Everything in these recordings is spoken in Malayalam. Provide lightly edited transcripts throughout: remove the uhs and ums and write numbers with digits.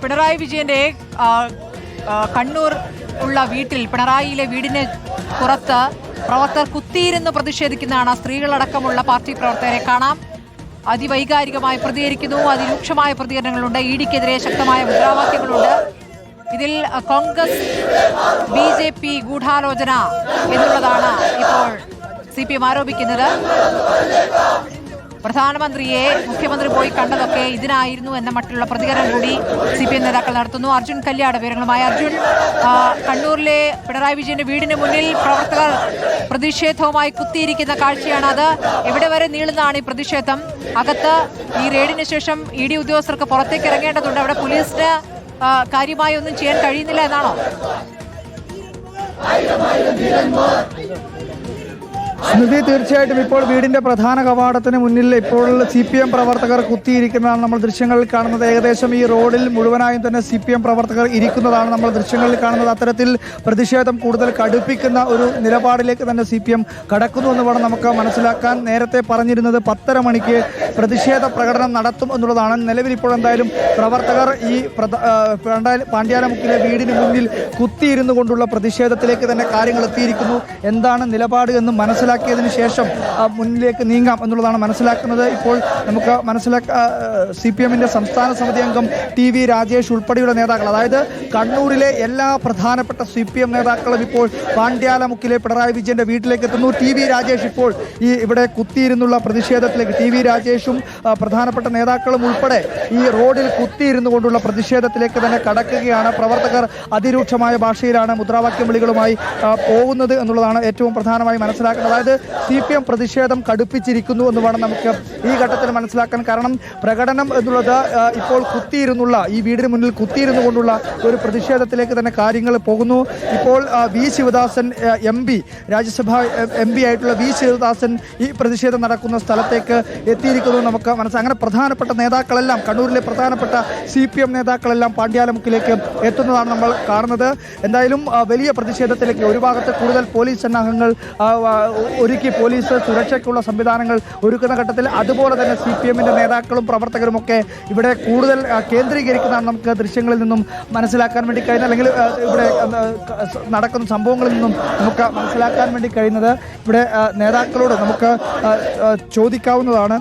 പിണറായി വിജയന്റെ കണ്ണൂർ ഉള്ള വീട്ടിൽ, പിണറായിയിലെ വീടിന് പുറത്ത് പ്രവർത്തകർ കുത്തിയിരുന്ന് പ്രതിഷേധിക്കുന്നതാണ്. സ്ത്രീകളടക്കമുള്ള പാർട്ടി പ്രവർത്തകരെ കാണാം. അതിവൈകാരികമായി പ്രതികരിക്കുന്നു. അതിരൂക്ഷമായ പ്രതികരണങ്ങളുണ്ട്. ഇഡിക്കെതിരെ ശക്തമായ മുദ്രാവാക്യങ്ങളുണ്ട്. ഇതിൽ കോൺഗ്രസ് BJP ഗൂഢാലോചന എന്നുള്ളതാണ് ഇപ്പോൾ CPM ആരോപിക്കുന്നത്. പ്രധാനമന്ത്രിയെ മുഖ്യമന്ത്രി പോയി കണ്ടതൊക്കെ ഇതിനായിരുന്നു എന്ന മറ്റുള്ള പ്രതികരണം കൂടി CPM നേതാക്കൾ നടത്തുന്നു. അർജുൻ കല്യാട് വിവരങ്ങളുമായി. അർജുൻ, കണ്ണൂരിലെ പിണറായി വിജയന്റെ വീടിന് മുന്നിൽ പ്രവർത്തകർ പ്രതിഷേധവുമായി കുത്തിയിരിക്കുന്ന കാഴ്ചയാണ്. അത് എവിടെ വരെ നീളുന്നതാണ് ഈ പ്രതിഷേധം? അകത്ത് ഈ റെയ്ഡിന് ശേഷം ED ഉദ്യോഗസ്ഥർക്ക് പുറത്തേക്ക് ഇറങ്ങേണ്ടതുണ്ട്. അവിടെ പോലീസിന് കാര്യമായി ഒന്നും ചെയ്യാൻ കഴിയുന്നില്ല എന്നാണോ? സ്മൃതി, തീർച്ചയായിട്ടും ഇപ്പോൾ വീടിന്റെ പ്രധാന കവാടത്തിന് മുന്നിൽ ഇപ്പോൾ CPM പ്രവർത്തകർ കുത്തിയിരിക്കുന്നതാണ് നമ്മൾ ദൃശ്യങ്ങളിൽ കാണുന്നത്. ഏകദേശം ഈ റോഡിൽ മുഴുവനായും തന്നെ CPM പ്രവർത്തകർ ഇരിക്കുന്നതാണ് നമ്മൾ ദൃശ്യങ്ങളിൽ കാണുന്നത്. അത്തരത്തിൽ പ്രതിഷേധം കൂടുതൽ കടുപ്പിക്കുന്ന ഒരു നിലപാടിലേക്ക് തന്നെ CPM കടക്കുന്നു എന്ന് വേണം നമുക്ക് മനസ്സിലാക്കാൻ. നേരത്തെ പറഞ്ഞിരുന്നത് 10:30 മണിക്ക് പ്രതിഷേധ പ്രകടനം നടത്തും എന്നുള്ളതാണ്. നിലവിൽ ഇപ്പോൾ എന്തായാലും പ്രവർത്തകർ ഈ പാണ്ഡ്യാലമുക്കിലെ വീടിന് മുന്നിൽ കുത്തിയിരുന്നു കൊണ്ടുള്ള പ്രതിഷേധത്തിലേക്ക് തന്നെ കാര്യങ്ങൾ എത്തിയിരിക്കുന്നു. എന്താണ് നിലപാട് എന്ന് മനസ്സിലാക്കിയതിന് ശേഷം മുന്നിലേക്ക് നീങ്ങാം എന്നുള്ളതാണ് മനസ്സിലാക്കുന്നത്. ഇപ്പോൾ നമുക്ക് CPM-ന്റെ സംസ്ഥാന സമിതി അംഗം TV രാജേഷ് ഉൾപ്പെടെയുള്ള നേതാക്കൾ, അതായത് കണ്ണൂരിലെ എല്ലാ പ്രധാനപ്പെട്ട CPM നേതാക്കളും ഇപ്പോൾ പാണ്ഡ്യാലമുക്കിലെ പിണറായി വിജയന്റെ വീട്ടിലേക്ക് എത്തുന്നു. TV രാജേഷ് ഇപ്പോൾ ഇവിടെ കുത്തിയിരുന്നുള്ള പ്രതിഷേധത്തിലേക്ക്, TV രാജേഷും പ്രധാനപ്പെട്ട നേതാക്കളും ഉൾപ്പെടെ ഈ റോഡിൽ കുത്തിയിരുന്നു കൊണ്ടുള്ള പ്രതിഷേധത്തിലേക്ക് തന്നെ കടക്കുകയാണ്. പ്രവർത്തകർ അതിരൂക്ഷമായ ഭാഷയിലാണ് മുദ്രാവാക്യം വിളികളുമായി പോകുന്നത് എന്നുള്ളതാണ് ഏറ്റവും പ്രധാനമായി മനസ്സിലാക്കുന്നത്. അതായത് CPM പ്രതിഷേധം കടുപ്പിച്ചിരിക്കുന്നു എന്ന് വേണം നമുക്ക് ഈ ഘട്ടത്തിൽ മനസ്സിലാക്കാൻ. കാരണം പ്രകടനം എന്നുള്ളത് ഇപ്പോൾ കുത്തിയിരുന്നുള്ള, ഈ വീടിന് മുന്നിൽ കുത്തിയിരുന്നു കൊണ്ടുള്ള ഒരു പ്രതിഷേധത്തിലേക്ക് തന്നെ കാര്യങ്ങൾ പോകുന്നു. ഇപ്പോൾ V ശിവദാസൻ MP, രാജ്യസഭാ MP ആയിട്ടുള്ള V ശിവദാസൻ ഈ പ്രതിഷേധം നടക്കുന്ന സ്ഥലത്തേക്ക് എത്തിയിരിക്കുന്നു നമുക്ക് മനസ്സിലാക്കാം. അങ്ങനെ പ്രധാനപ്പെട്ട നേതാക്കളെല്ലാം, കണ്ണൂരിലെ പ്രധാനപ്പെട്ട CPM നേതാക്കളെല്ലാം പാണ്ഡ്യാലമുക്കിലേക്ക് എത്തുന്നതാണ് നമ്മൾ കാണുന്നത്. എന്തായാലും വലിയ പ്രതിഷേധത്തിലേക്ക് ഒരു ഭാഗത്ത് കൂടുതൽ പോലീസ് സന്നാഹങ്ങൾ ഒരുക്കി, പോലീസ് സുരക്ഷയ്ക്കുള്ള സംവിധാനങ്ങൾ ഒരുക്കുന്ന ഘട്ടത്തിൽ അതുപോലെ തന്നെ CPM-ന്റെ നേതാക്കളും പ്രവർത്തകരും ഒക്കെ ഇവിടെ കൂടുതൽ കേന്ദ്രീകരിക്കുന്നതാണ് നമുക്ക് ദൃശ്യങ്ങളിൽ നിന്നും മനസ്സിലാക്കാൻ വേണ്ടി കഴിയുന്നത്, അല്ലെങ്കിൽ ഇവിടെ നടക്കുന്ന സംഭവങ്ങളിൽ നിന്നും നമുക്ക് മനസ്സിലാക്കാൻ വേണ്ടി കഴിയുന്നത്. ഇവിടെ നേതാക്കളോട് നമുക്ക് ചോദിക്കാവുന്നതാണ്.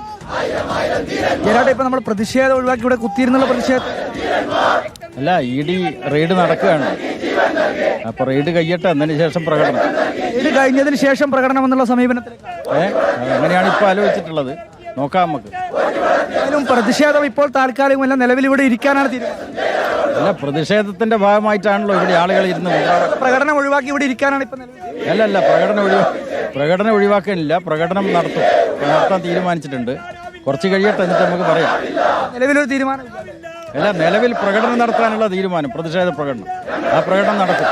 ജയരാട്ടെ, ഇപ്പം നമ്മൾ പ്രതിഷേധം ഒഴിവാക്കി ഇവിടെ കുത്തിയിരുന്നുള്ള പ്രതിഷേധം അല്ല, ED റെയ്ഡ് നടക്കുകയാണ്. അപ്പൊ റെയ്ഡ് കഴിയട്ടെ, അതിന് ശേഷം പ്രകടനം. ഇത് കഴിഞ്ഞതിന് ശേഷം പ്രകടനം എന്നുള്ള സമീപനത്തിലേക്ക് അങ്ങനെയാണ് ഇപ്പൊ ആലോചിച്ചിട്ടുള്ളത്. നോക്കാം നമുക്ക്. പ്രതിഷേധം ഇപ്പോൾ താൽക്കാലികമല്ല, നിലവിൽ ഇവിടെ ഇരിക്കാനാണ് തീരുമാനം. അല്ല, പ്രതിഷേധത്തിന്റെ ഭാഗമായിട്ടാണല്ലോ ഇവിടെ ആളുകൾ ഇരുന്ന് പ്രകടനം ഒഴിവാക്കി ഇവിടെ ഇരിക്കാനാണ് ഇപ്പൊ. അല്ല, പ്രകടനം ഒഴിവാക്കാനില്ല, പ്രകടനം നടത്താൻ തീരുമാനിച്ചിട്ടുണ്ട്. കുറച്ച് കഴിയട്ടെ, എന്നിട്ട് നമുക്ക് പറയാം. നിലവിലൊരു തീരുമാനം അല്ല, നിലവിൽ പ്രകടനം നടത്താനുള്ള തീരുമാനം, പ്രതിഷേധ പ്രകടനം, ആ പ്രകടനം നടക്കും.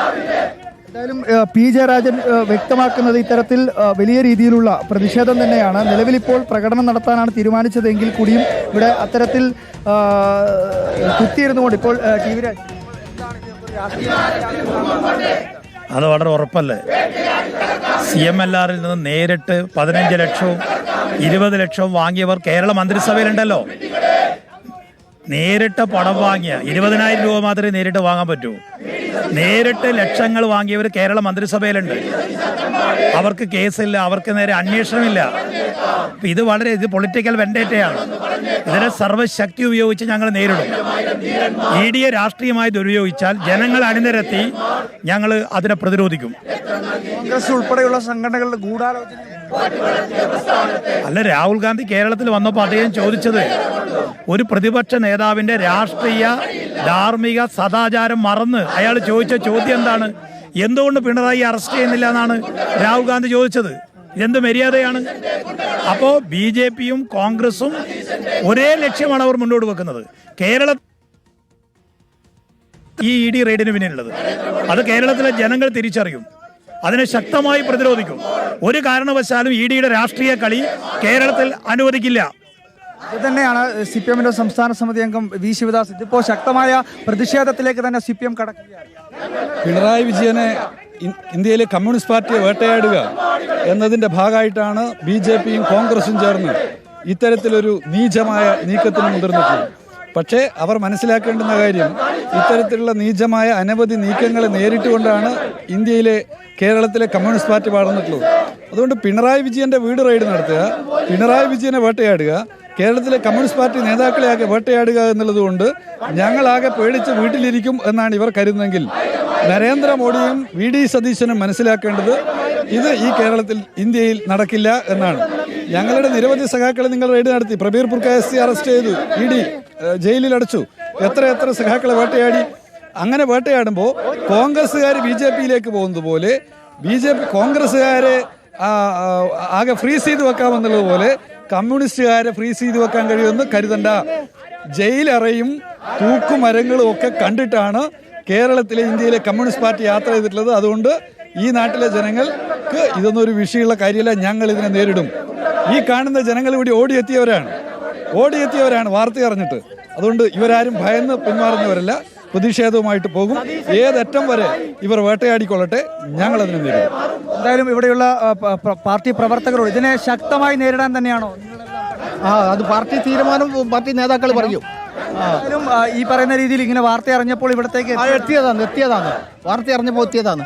എന്തായാലും P ജയരാജൻ വ്യക്തമാക്കുന്നത് ഇത്തരത്തിൽ വലിയ രീതിയിലുള്ള പ്രതിഷേധം തന്നെയാണ്. നിലവിലിപ്പോൾ പ്രകടനം നടത്താനാണ് തീരുമാനിച്ചതെങ്കിൽ കൂടിയും ഇവിടെ അത്തരത്തിൽ കുത്തിയിരുന്നുകൊണ്ട് ഇപ്പോൾ TV രാജൻ അത് വളരെ ഉറപ്പല്ലേ. CMLR-ൽ നിന്ന് നേരിട്ട് 15 ലക്ഷവും 20 ലക്ഷവും വാങ്ങിയവർ കേരള മന്ത്രിസഭയിലുണ്ടല്ലോ. നേരിട്ട് പണം വാങ്ങിയ 20,000 രൂപ മാത്രമേ നേരിട്ട് വാങ്ങാൻ പറ്റൂ. നേരിട്ട് ലക്ഷങ്ങൾ വാങ്ങിയവർ കേരള മന്ത്രിസഭയിലുണ്ട്. അവർക്ക് കേസില്ല, അവർക്ക് നേരെ അന്വേഷണമില്ല. ഇത് പൊളിറ്റിക്കൽ വെണ്ടേറ്റയാണ്. ഇതിനെ സർവ്വശക്തി ഉപയോഗിച്ച് ഞങ്ങൾ നേരിടും. ED-യെ രാഷ്ട്രീയമായി ദുരുപയോഗിച്ചാൽ ജനങ്ങൾ അണിനിരത്തി ഞങ്ങൾ അതിനെ പ്രതിരോധിക്കും. കോൺഗ്രസ് ഉൾപ്പെടെയുള്ള സംഘടനകളുടെ ഗൂഢാലോചന അല്ല, രാഹുൽ ഗാന്ധി കേരളത്തിൽ വന്നപ്പോൾ അദ്ദേഹം ചോദിച്ചത് ഒരു പ്രതിപക്ഷ നേതാവിന്റെ രാഷ്ട്രീയ ധാർമ്മിക സദാചാരം മറന്ന് അയാൾ ചോദിച്ച ചോദ്യം എന്താണ്? എന്തുകൊണ്ട് പിണറായി അറസ്റ്റ് ചെയ്യുന്നില്ല എന്നാണ് രാഹുൽ ഗാന്ധി ചോദിച്ചത്. ഇതെന്ത് മര്യാദയാണ്? അപ്പോൾ BJP-യും കോൺഗ്രസും ഒരേ ലക്ഷ്യമാണ് അവർ മുന്നോട്ട് വെക്കുന്നത്. ഈ ED റെയ്ഡിന് പിന്നിലുള്ളത് അത് കേരളത്തിലെ ജനങ്ങൾ തിരിച്ചറിയും. അതിനെ ശക്തമായി പ്രതിരോധിക്കും. ഒരു കാരണവശാലും ED-യുടെ രാഷ്ട്രീയ കളി കേരളത്തിൽ അനുവദിക്കില്ല. ഇത് തന്നെയാണ് CPM-ന്റെ സംസ്ഥാന സമിതി അംഗം V ശിവദാസ്. ഇതിപ്പോൾ ശക്തമായ പ്രതിഷേധത്തിലേക്ക് തന്നെ CPM കടക്കുകയാണ്. പിണറായി വിജയനെ ഇന്ത്യയിലെ കമ്മ്യൂണിസ്റ്റ് പാർട്ടിയെ വേട്ടയാടുക എന്നതിൻ്റെ ഭാഗമായിട്ടാണ് BJP-യും കോൺഗ്രസും ചേർന്ന് ഇത്തരത്തിലൊരു നീചമായ നീക്കത്തിന് മുതിർന്നിട്ടുള്ളത്. പക്ഷേ അവർ മനസ്സിലാക്കേണ്ടുന്ന കാര്യം ഇത്തരത്തിലുള്ള നീചമായ അനവധി നീക്കങ്ങളെ നേരിട്ടുകൊണ്ടാണ് ഇന്ത്യയിലെ കേരളത്തിലെ കമ്മ്യൂണിസ്റ്റ് പാർട്ടി വളർന്നിട്ടുള്ളത്. അതുകൊണ്ട് പിണറായി വിജയന്റെ വീട് റെയ്ഡ് നടത്തുക, പിണറായി വിജയനെ വേട്ടയാടുക, കേരളത്തിലെ കമ്മ്യൂണിസ്റ്റ് പാർട്ടി നേതാക്കളെ ആകെ വേട്ടയാടുക എന്നുള്ളതുകൊണ്ട് ഞങ്ങളാകെ പേടിച്ച് വീട്ടിലിരിക്കും എന്നാണ് ഇവർ കരുതുന്നതെങ്കിൽ നരേന്ദ്രമോദിയും വി ഡി സതീശനും മനസ്സിലാക്കേണ്ടത് ഇത് ഈ കേരളത്തിൽ ഇന്ത്യയിൽ നടക്കില്ല എന്നാണ്. ഞങ്ങളുടെ നിരവധി സഖാക്കളെ നിങ്ങൾ റെയ്ഡ് നടത്തി. പ്രബീർ പുർക്കായസ്തി അറസ്റ്റ് ചെയ്തു, ഇ ഡി ജയിലിൽ അടച്ചു. എത്ര സഖാക്കളെ വേട്ടയാടി. അങ്ങനെ വേട്ടയാടുമ്പോൾ കോൺഗ്രസ്സുകാർ ബി ജെ പിയിലേക്ക് പോകുന്നത് പോലെ കോൺഗ്രസ്സുകാരെ ആകെ ഫ്രീസ് ചെയ്ത് വെക്കാമെന്നുള്ളത് പോലെ കമ്മ്യൂണിസ്റ്റുകാരെ ഫ്രീസ് ചെയ്ത് വെക്കാൻ കഴിയുമെന്ന് കരുതണ്ട. ജയിലറയും തൂക്കുമരങ്ങളും ഒക്കെ കണ്ടിട്ടാണ് കേരളത്തിലെ ഇന്ത്യയിലെ കമ്മ്യൂണിസ്റ്റ് പാർട്ടി യാത്ര ചെയ്തിട്ടുള്ളത്. അതുകൊണ്ട് ഈ നാട്ടിലെ ജനങ്ങൾക്ക് ഇതൊന്നും ഒരു വിഷയമുള്ള കാര്യമല്ല. ഞങ്ങൾ ഇതിനെ നേരിടും. ഈ കാണുന്ന ജനങ്ങൾ ഇവിടെ ഓടിയെത്തിയവരാണ് വാർത്ത അറിഞ്ഞിട്ട്. അതുകൊണ്ട് ഇവരാരും ഭയന്ന് പിന്മാറുന്നവരല്ല, പ്രതിഷേധവുമായിട്ട് പോകും. ഏതറ്റം വരെ ഇവർ വേട്ടയാടിക്കൊള്ളട്ടെ, ഞങ്ങൾ അതിനെ നേരിടും. എന്തായാലും ഇവിടെയുള്ള പാർട്ടി പ്രവർത്തകരോട് ഇതിനെ ശക്തമായി നേരിടാൻ തന്നെയാണോ? അത് പാർട്ടി തീരുമാനം പാർട്ടി നേതാക്കൾ പറയും. ഈ പറയുന്ന രീതിയിൽ ഇങ്ങനെ വാർത്ത അറിഞ്ഞപ്പോൾ ഇവിടത്തേക്ക് എത്തിയതാണ് വാർത്ത അറിഞ്ഞപ്പോൾ എത്തിയതാണ്.